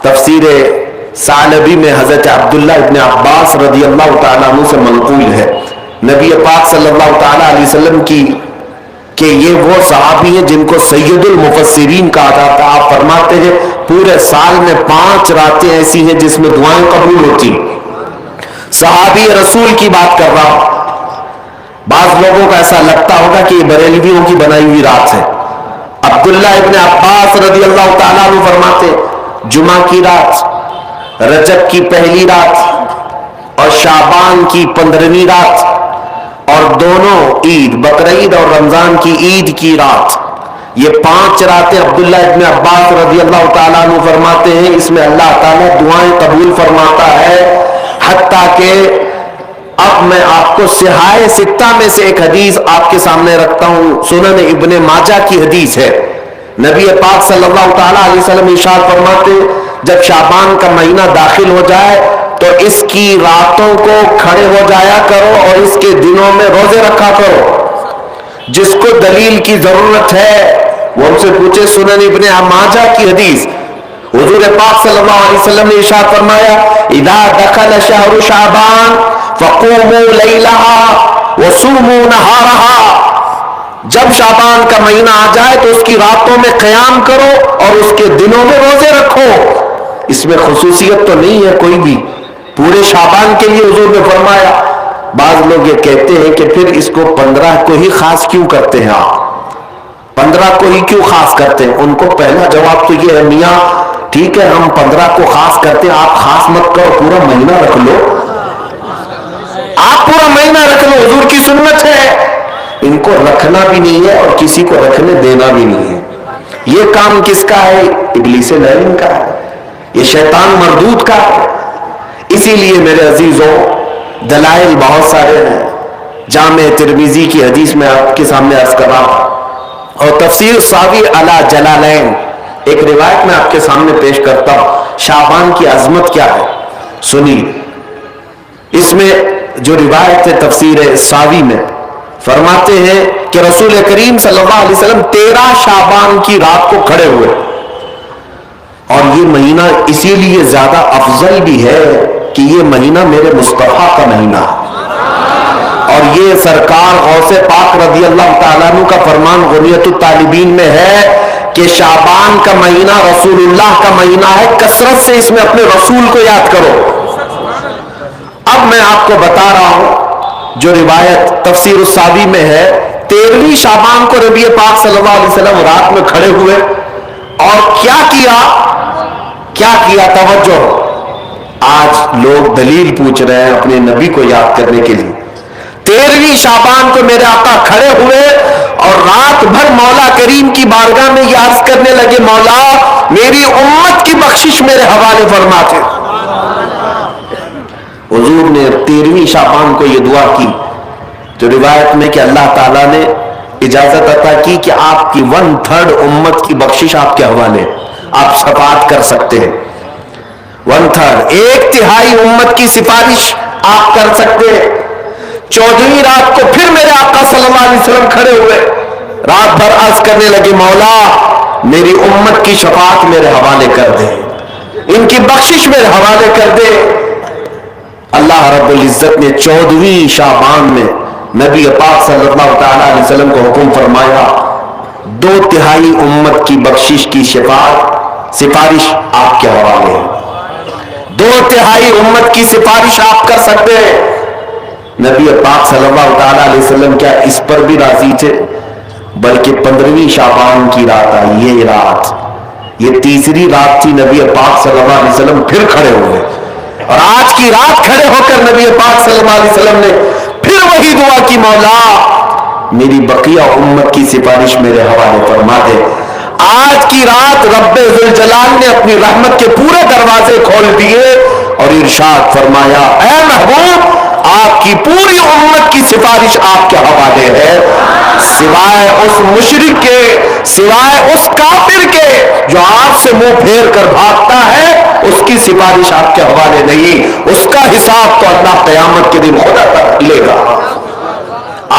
تفسیر ثعلبی میں حضرت عبداللہ ابن عباس رضی اللہ تعالیٰ عنہ سے منقول ہے نبی پاک صلی اللہ تعالیٰ علیہ وسلم کی کہ یہ وہ صحابی ہیں جن کو سید المفسرین کہا جاتا. آپ فرماتے ہیں پورے سال میں 5 راتیں ایسی ہیں جس میں دعائیں قبول ہوتی. صحابی رسول کی بات کر رہا ہوں. بعض لوگوں کو ایسا لگتا ہوگا کہ یہ بریلویوں کی بنائی ہوئی رات ہے. عبداللہ ابن عباس رضی اللہ تعالیٰ عنہ فرماتے جمعہ کی رات، رجب کی پہلی رات اور شعبان کی 15ویں رات اور دونوں عید بقرعید اور رمضان کی عید کی رات، یہ 5 راتیں عبداللہ ابن عباس رضی اللہ تعالیٰ عنہ فرماتے ہیں اس میں اللہ تعالیٰ دعائیں قبول فرماتا ہے. حتیٰ کہ اب میں آپ کو صحاح ستہ میں سے ایک حدیث آپ کے سامنے رکھتا ہوں. سنن ابن ماجہ کی حدیث ہے. نبی پاک صلی اللہ تعالیٰ علیہ وسلم ارشاد فرماتے جب شعبان کا مہینہ داخل ہو جائے تو اس کی راتوں کو کھڑے ہو جایا کرو اور اس کے دنوں میں روزے رکھا کرو. جس کو دلیل کی ضرورت ہے وہ ہم سے پوچھے. سنن ابن ماجہ کی حدیث حضور پاک صلی اللہ علیہ وسلم نے ارشاد فرمایا اذا دخل شہر شعبان فقوموا لیلہا وصوموا نہارہا. جب شعبان کا مہینہ آ جائے تو اس کی راتوں میں قیام کرو اور اس کے دنوں میں روزے رکھو. اس میں خصوصیت تو نہیں ہے کوئی بھی، پورے شعبان کے لیے حضور نے فرمایا. بعض لوگ یہ کہتے ہیں کہ پھر اس کو 15 کو ہی خاص کیوں کرتے ہیں آپ 15 کو ہی کیوں خاص کرتے ہیں؟ ان کو پہلا جواب تو یہ ہے میاں ٹھیک ہے ہم 15 کو خاص کرتے ہیں، آپ خاص مت کرو، پورا مہینہ رکھ لو. آپ پورا مہینہ رکھ لو، حضور کی سنت ہے. ان کو رکھنا بھی نہیں ہے اور کسی کو رکھنے دینا بھی نہیں ہے. یہ کام کس کا ہے؟ ابلیس لعین کا ہے، یہ شیطان مردود کا ہے. اسی لیے میرے عزیزوں دلائل بہت سارے ہیں. جامع ترمذی کی حدیث میں آپ کے سامنے عرض کر رہا ہوں اور تفسیر ساوی علی جلالین ایک روایت میں آپ کے سامنے پیش کرتا ہوں. شعبان کی عظمت کیا ہے سنیے. اس میں جو روایت ہے تفسیر ساوی میں فرماتے ہیں کہ رسول کریم صلی اللہ علیہ وسلم 13 شعبان کی رات کو کھڑے ہوئے اور یہ مہینہ اسی لیے زیادہ افضل بھی ہے کہ یہ مہینہ میرے مصطفیٰ کا مہینہ ہے اور یہ سرکار غوث پاک رضی اللہ تعالیٰ عنہ کا فرمان غنیت الطالبین میں ہے کہ شعبان کا مہینہ رسول اللہ کا مہینہ ہے، کثرت سے اس میں اپنے رسول کو یاد کرو. اب میں آپ کو بتا رہا ہوں جو روایت تفسیر الساوی میں ہے 13ویں شعبان کو نبی پاک صلی اللہ علیہ وسلم رات میں کھڑے ہوئے اور کیا کیا توجہ. آج لوگ دلیل پوچھ رہے ہیں اپنے نبی کو یاد کرنے کے لیے. 13ویں شعبان کو میرے آقا کھڑے ہوئے اور رات بھر مولا کریم کی بارگاہ میں یہ عرض کرنے لگے مولا میری امت کی بخشش میرے حوالے فرما دے. حضور نے 13ویں شعبان کو یہ دعا کی تو روایت میں کہ اللہ تعالیٰ نے اجازت عطا کی کہ آپ کی 1/3 امت کی بخشش آپ کے حوالے، آپ شفاعت کر سکتے ہیں. 1/3 1/3 امت کی سفارش آپ کر سکتے ہیں. 14ویں رات کو پھر میرے آقا صلی اللہ علیہ وسلم کھڑے ہوئے رات بھر عرض کرنے لگے مولا میری امت کی شفاعت میرے حوالے کر دے، ان کی بخشش میرے حوالے کر دے. اللہ رب العزت نے 14ویں شعبان میں نبی پاک صلی اللہ تعالیٰ علیہ وسلم کو حکم فرمایا 2/3 امت کی بخشش کی سفارش آپ کے حوالے ہے. 2/3 امت کی سفارش آپ کر سکتے ہیں. نبی پاک صلی اللہ تعالیٰ علیہ وسلم کیا اس پر بھی راضی تھے بلکہ 15ویں شعبان کی رات آئی. یہ رات یہ تیسری رات تھی. نبی پاک صلی اللہ علیہ وسلم پھر کھڑے ہوئے اور آج کی رات کھڑے ہو کر نبی پاک صلی اللہ علیہ وسلم نے پھر وہی دعا کی مولا میری بقیہ امت کی سفارش میرے حوالے فرما دے. آج کی رات رب ذوالجلال نے اپنی رحمت کے پورے دروازے کھول دیے اور ارشاد فرمایا اے محبوب آپ کی پوری امت کی سفارش آپ کے حوالے ہے، سوائے اس مشرک کے، سوائے اس کافر کے جو آپ سے منہ پھیر کر بھاگتا ہے اس کی سفارش آپ کے حوالے نہیں. اس کا حساب تو اللہ قیامت کے دن خود لے گا.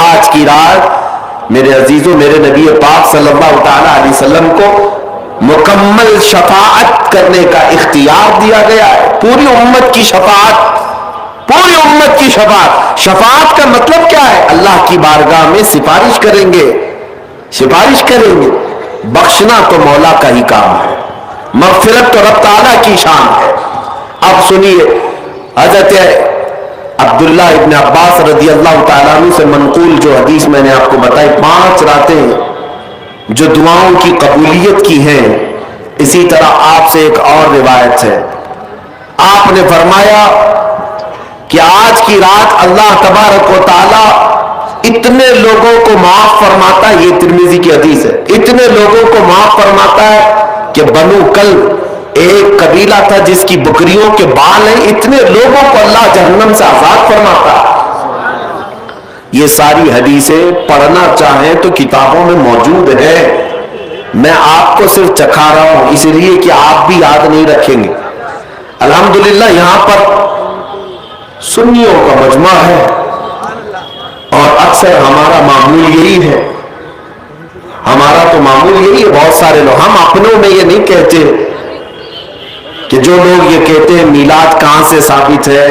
آج کی رات میرے عزیزوں میرے نبی پاک صلی اللہ تعالیٰ علیہ وسلم کو مکمل شفاعت کرنے کا اختیار دیا گیا ہے. پوری امت کی شفاعت, پوری امت کی شفاعت. شفاعت کا مطلب کیا ہے؟ اللہ کی بارگاہ میں سفارش کریں گے, سفارش کریں گے. بخشنا تو مولا کا ہی کام ہے, مغفرت تو رب تعالیٰ کی شان ہے. اب سنیے, حضرت عبداللہ ابن عباس رضی اللہ تعالیٰ عنہ سے منقول جو حدیث میں نے آپ کو بتائی, 5 راتیں جو دعاؤں کی قبولیت کی ہیں, اسی طرح آپ سے ایک اور روایت ہے. آپ نے فرمایا کہ آج کی رات اللہ تبارک و تعالیٰ اتنے لوگوں کو معاف فرماتا ہے, یہ ترمذی کی حدیث ہے, اتنے لوگوں کو معاف فرماتا ہے کہ بنو کلب ایک قبیلہ تھا جس کی بکریوں کے بال ہیں, اتنے لوگوں کو اللہ جہنم سے آزاد فرماتا ہے. یہ ساری حدیثیں پڑھنا چاہیں تو کتابوں میں موجود ہے. میں آپ کو صرف چکھا رہا ہوں اس لیے کہ آپ بھی یاد نہیں رکھیں گے. الحمدللہ یہاں پر سنیوں کا مجمع ہے اور اکثر ہمارا معمول یہی ہے, ہمارا تو معمول یہی ہے. بہت سارے لوگ, ہم اپنوں میں یہ نہیں کہتے کہ جو لوگ یہ کہتے ہیں میلاد کہاں سے ثابت ہے,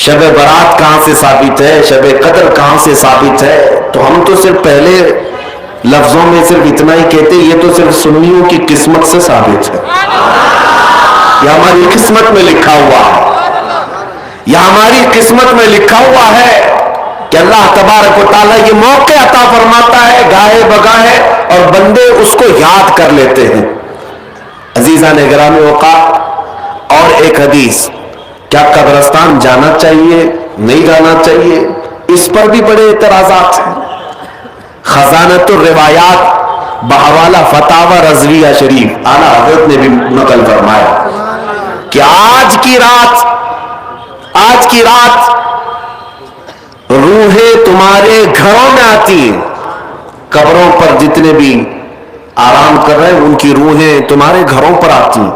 شب برات کہاں سے ثابت ہے, شب قدر کہاں سے ثابت ہے, تو ہم تو صرف پہلے لفظوں میں صرف اتنا ہی کہتے ہیں یہ تو صرف سنیوں کی قسمت سے ثابت ہے. یہ ہماری قسمت میں لکھا ہوا ہے, یہ ہماری قسمت میں لکھا ہوا ہے کہ اللہ تبارک و تعالیٰ یہ موقع عطا فرماتا ہے گاہے بگاہے اور بندے اس کو یاد کر لیتے ہیں. عزیزان گرامی اوقات, اور ایک حدیث, کیا قبرستان جانا چاہیے نہیں جانا چاہیے, اس پر بھی بڑے اعتراضات ہیں. خزانۃ الروایات بحوالہ فتاوی رضویہ شریف اعلیٰ حضرت نے بھی نقل فرمایا کہ آج کی رات روحیں تمہارے گھروں میں آتی ہیں. قبروں پر جتنے بھی آرام کر رہے ہیں ان کی روحیں تمہارے گھروں پر آتی ہیں,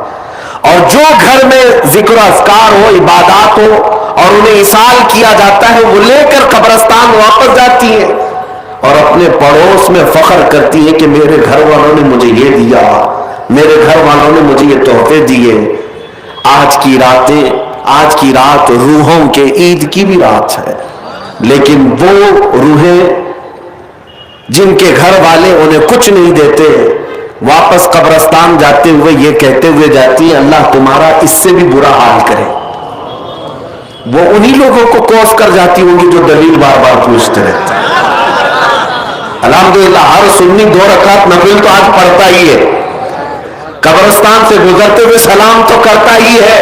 اور جو گھر میں ذکر و اذکار ہو, عبادات ہو اور انہیں ایصال کیا جاتا ہے, وہ لے کر قبرستان واپس جاتی ہیں اور اپنے پڑوس میں فخر کرتی ہیں کہ میرے گھر والوں نے مجھے یہ دیا, میرے گھر والوں نے مجھے یہ تحفے دیے. آج کی رات روحوں کے عید کی بھی رات ہے, لیکن وہ روحیں جن کے گھر والے انہیں کچھ نہیں دیتے, واپس قبرستان جاتے ہوئے یہ کہتے ہوئے جاتی ہیں اللہ تمہارا اس سے بھی برا حال کرے. وہ انہی لوگوں کو کوس کر جاتی ہوں گی جو دلیل بار بار پوچھتے رہتے ہیں. الحمدللہ ہر سنی 2 رکعت نفل تو آج پڑھتا ہی ہے, قبرستان سے گزرتے ہوئے سلام تو کرتا ہی ہے.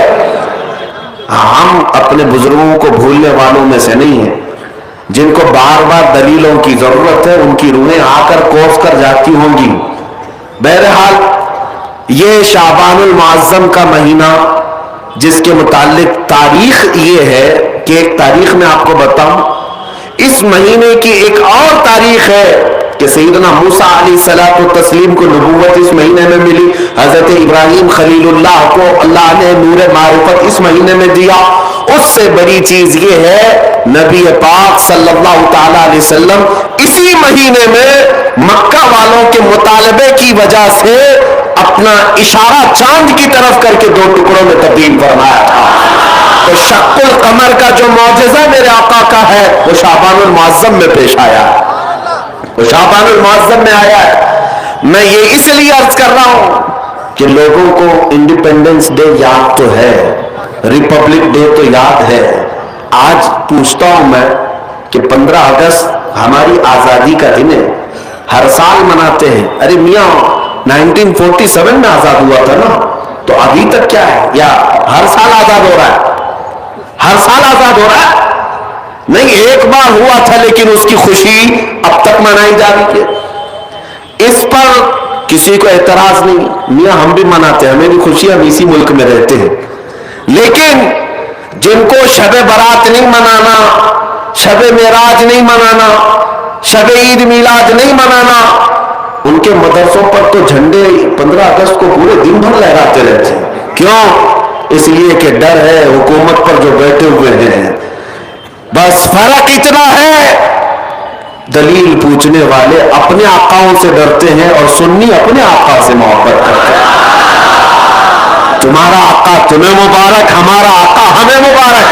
ہم اپنے بزرگوں کو بھولنے والوں میں سے نہیں ہیں. جن کو بار بار دلیلوں کی ضرورت ہے ان کی روحیں آ کر کوس کر جاتی ہوں گی. بہرحال یہ شعبان المعظم کا مہینہ جس کے متعلق تاریخ یہ ہے کہ ایک تاریخ میں آپ کو بتاؤں, اس مہینے کی ایک اور تاریخ ہے کہ سیدنا موسیٰ علیہ الصلوۃ والتسلیم کو نبوت اس مہینے میں ملی. حضرت ابراہیم خلیل اللہ کو اللہ نے نور معرفت اس مہینے میں دیا. اس سے بڑی چیز یہ ہے نبی پاک صلی اللہ تعالی علیہ وسلم اسی مہینے میں مکہ والوں کے مطالبے کی وجہ سے اپنا اشارہ چاند کی طرف کر کے 2 ٹکڑوں میں تبدیل فرمایا تھا. تو شق القمر کا جو معجزہ میرے آقا کا ہے وہ شعبان المعظم میں پیش آیا ہے, وہ شعبان المعظم میں آیا ہے. میں یہ اس لیے عرض کر رہا ہوں کہ لوگوں کو انڈیپینڈنس ڈے یاد تو ہے, ریپبلک ڈے تو یاد ہے. آج پوچھتا ہوں میں کہ 15 اگست ہماری آزادی کا دن ہے, ہر سال مناتے ہیں. ارے میاں 1947 میں آزاد ہوا تھا نا, تو ابھی تک کیا ہے, یا ہر سال آزاد ہو رہا ہے, ہر سال آزاد ہو رہا ہے؟ نہیں, ایک بار ہوا تھا لیکن اس کی خوشی اب تک منائی جا رہی ہے. اس پر کسی کو اعتراض نہیں. میاں ہم بھی مناتے ہیں, ہمیں بھی خوشی, ہم اسی ملک میں رہتے ہیں. لیکن جن کو شب برات نہیں منانا, شب معراج نہیں منانا, شب عید میلاد نہیں منانا, ان کے مدرسوں پر تو جھنڈے 15 اگست کو پورے دن بھر لہراتے رہتے ہیں. کیوں؟ اس لیے کہ ڈر ہے حکومت پر جو بیٹھے ہوئے ہیں. بس فرق اتنا ہے دلیل پوچھنے والے اپنے آقاؤں سے ڈرتے ہیں اور سنی اپنے آقا سے محبت کرتے ہیں. تمہارا آقا تمہیں مبارک، ہمارا آقا ہمیں مبارک.